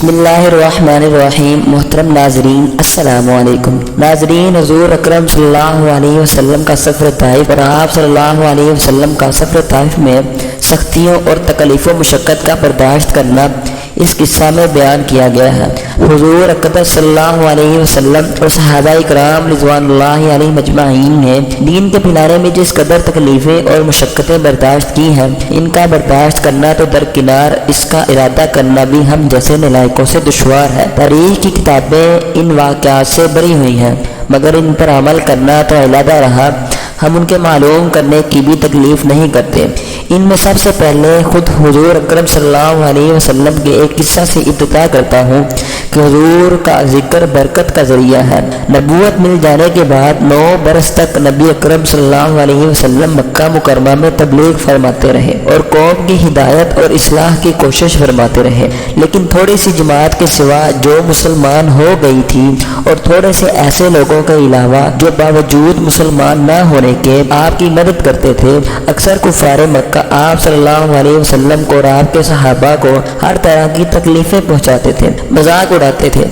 بسم اللہ الرحمن الرحیم۔ محترم ناظرین السلام علیکم۔ ناظرین، حضور اکرم صلی اللہ علیہ وسلم کا سفر طائف اور آپ صلی اللہ علیہ وسلم کا سفر طائف میں سختیوں اور تکلیف و مشقت کا برداشت کرنا اس قصہ میں بیان کیا گیا ہے۔ حضور اقدس صلی اللہ علیہ وسلم اور صحابہ کرام رضوان اللہ علیہ مجمعین نے دین کے پھیلانے میں جس قدر تکلیفیں اور مشقتیں برداشت کی ہیں، ان کا برداشت کرنا تو درکنار، اس کا ارادہ کرنا بھی ہم جیسے نالائقوں سے دشوار ہے۔ تاریخ کی کتابیں ان واقعات سے بری ہوئی ہیں، مگر ان پر عمل کرنا تو علیحدہ رہا، ہم ان کے معلوم کرنے کی بھی تکلیف نہیں کرتے۔ ان میں سب سے پہلے خود حضور اکرم صلی اللہ علیہ وسلم کے ایک قصہ سے ابتدا کرتا ہوں کہ حضور کا ذکر برکت کا ذریعہ ہے۔ نبوت مل جانے کے بعد 9 برس تک نبی اکرم صلی اللہ علیہ وسلم مکہ مکرمہ میں تبلیغ فرماتے رہے اور قوم کی ہدایت اور اصلاح کی کوشش فرماتے رہے، لیکن تھوڑی سی جماعت کے سوا جو مسلمان ہو گئی تھی اور تھوڑے سے ایسے لوگوں کے علاوہ جو باوجود مسلمان نہ ہونے کے آپ کی مدد کرتے تھے، اکثر کفار مکہ آپ صلی اللہ علیہ وسلم کو اور آپ کے صحابہ کو ہر طرح کی تکلیفیں پہنچاتے تھے، مذاق اڑاتے تھے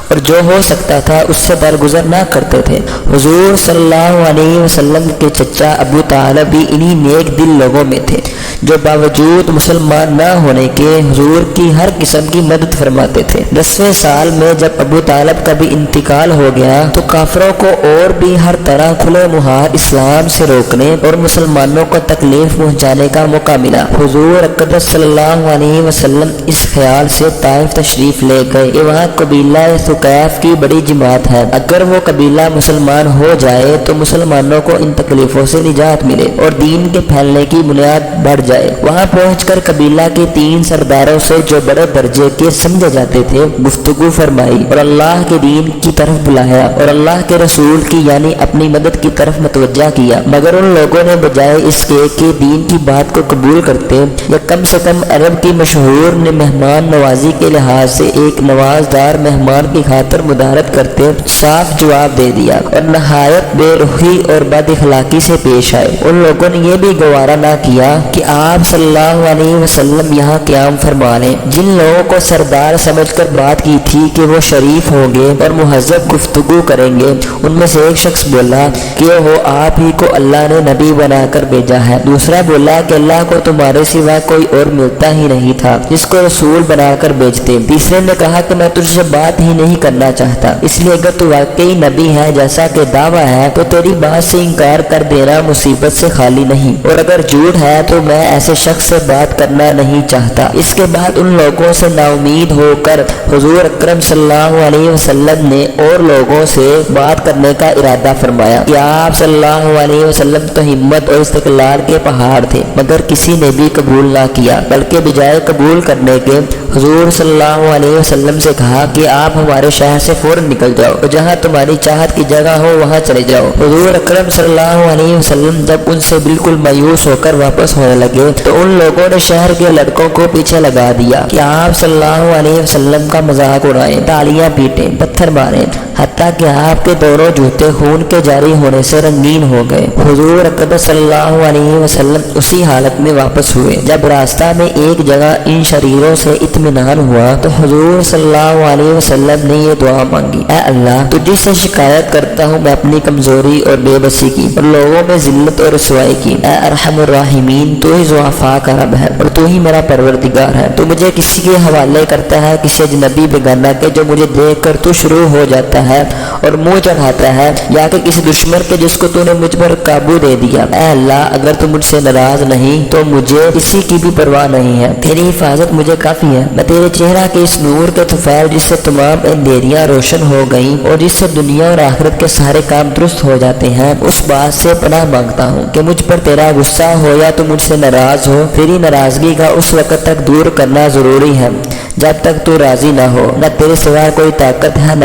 اور جو ہو سکتا تھا اس سے درگزر نہ کرتے تھے۔ حضور صلی اللہ علیہ وسلم کے چچا ابو طالب بھی انہی نیک دل لوگوں میں تھے جو باوجود مسلمان نہ ہونے کے حضور کی ہر قسم کی مدد فرماتے تھے۔ 10ویں سال میں جب ابو طالب کا بھی انتقال ہو گیا تو کافروں کو اور بھی ہر طرح کھلے مہار اسلام سے روکنے اور مسلمانوں کو تکلیف پہنچانے کا موقع ملا۔ حضور اقدس صلی اللہ علیہ وسلم اس خیال سے طائف تشریف لے گئے کہ وہاں قبیلہ ثقیف کی بڑی جماعت ہے، اگر وہ قبیلہ مسلمان ہو جائے تو مسلمانوں کو ان تکلیفوں سے نجات ملے اور دین کے پھیلنے کی بنیاد بڑھ جائے۔ وہاں پہنچ کر قبیلہ کے 3 سرداروں سے جو بڑے درجے کے سمجھے جاتے تھے گفتگو فرمائی اور اللہ کے دین کی طرف بلایا اور اللہ کے رسول کی یعنی اپنی مدد کی طرف متوجہ کیا، مگر ان لوگوں نے بجائے اس کے کہ دین کی بات کو قبول کرتے یا کم سے کم عرب کی مشہور مہمان نوازی کے لحاظ سے ایک نوازدار مہمان کی خاطر مدارت کرتے، صاف جواب دے دیا اور نہایت بے رخی اور بد اخلاقی سے پیش آئے۔ ان لوگوں نے یہ بھی گوارا نہ کیا کہ آپ صلی اللہ علیہ وسلم یہاں قیام فرما لیں۔ جن لوگوں کو سردار سمجھ کر بات کی تھی کہ وہ شریف ہوں گے اور مہذب گفتگو کریں گے، ان میں سے ایک شخص بولا کہ وہ آپ ہی کو اللہ نے نبی بنا کر بھیجا ہے۔ دوسرا بولا کہ اللہ کو تمہارے سوا کوئی اور ملتا ہی نہیں تھا جس کو رسول بنا کر بھیجتے۔ تیسرے نے کہا کہ میں تجھ سے بات ہی نہیں کرنا چاہتا، اس لیے اگر تو واقعی نبی ہے جیسا کہ دعویٰ ہے تو تیری بات سے انکار کر دینا مصیبت سے خالی نہیں، اور اگر جھوٹ ہے تو میں ایسے شخص سے بات کرنا نہیں چاہتا۔ اس کے بعد ان لوگوں سے نا امید ہو کر حضور اکرم صلی اللہ علیہ وسلم نے اور لوگوں سے بات کرنے کا ارادہ فرمایا کہ آپ صلی اللہ علیہ وسلم تو ہمت اور استقلال کے پہاڑ تھے، مگر کسی نے بھی قبول نہ کیا، بلکہ بجائے قبول کرنے کے حضور صلی اللہ علیہ وسلم سے کہا کہ آپ ہمارے شہر سے فوراً نکل جاؤ اور جہاں تمہاری چاہت کی جگہ ہو وہاں چلے جاؤ۔ حضور اکرم صلی اللہ علیہ وسلم جب ان سے بالکل مایوس ہو کر واپس ہونے لگے تو ان لوگوں نے شہر کے لڑکوں کو پیچھے لگا دیا کہ آپ صلی اللہ علیہ وسلم کا مذاق اڑائیں، تالیاں پیٹیں، پتھر ماریں، حتیٰ کہ آپ کے دونوں جوتے خون کے جاری ہونے سے رنگین ہو گئے۔ حضور اقدس صلی اللہ علیہ وسلم اسی حالت میں واپس ہوئے۔ جب راستہ میں ایک جگہ ان شریروں سے اطمینان ہوا تو حضور صلی اللہ علیہ وسلم نے یہ دعا مانگی، اے اللہ، تجھ سے شکایت کرتا ہوں میں اپنی کمزوری اور بے بسی کی اور لوگوں میں ذلت اور رسوائی کی۔ اے ارحم الراحمین، تو ہی ضعفاء کا رب ہے اور تو ہی میرا پروردگار ہے۔ تو مجھے کسی کے حوالے کرتا ہے، کسی اجنبی بیگانہ کے جو مجھے دیکھ کر تو شروع ہو جاتا ہے اور منہ چڑھاتا ہے، یا کہ کسی دشمن کے جس کو تو نے مجھ پر قابو دے دیا۔ اے اللہ، اگر تو مجھ سے ناراض نہیں تو مجھے کسی کی بھی پرواہ نہیں ہے، تیری حفاظت مجھے کافی ہے۔ میں تیرے چہرہ کے اس نور کے طفیل جس سے تمام اندھیریاں روشن ہو گئیں اور جس سے دنیا اور آخرت کے سارے کام درست ہو جاتے ہیں، اس بات سے پناہ مانگتا ہوں کہ مجھ پر تیرا غصہ ہو یا تو مجھ سے ناراض ہو، تیری ناراضگی کا اس وقت تک دور کرنا ضروری ہے جب تک تو راضی نہ ہو، نہ تیرے سوا کوئی طاقت ہے نہ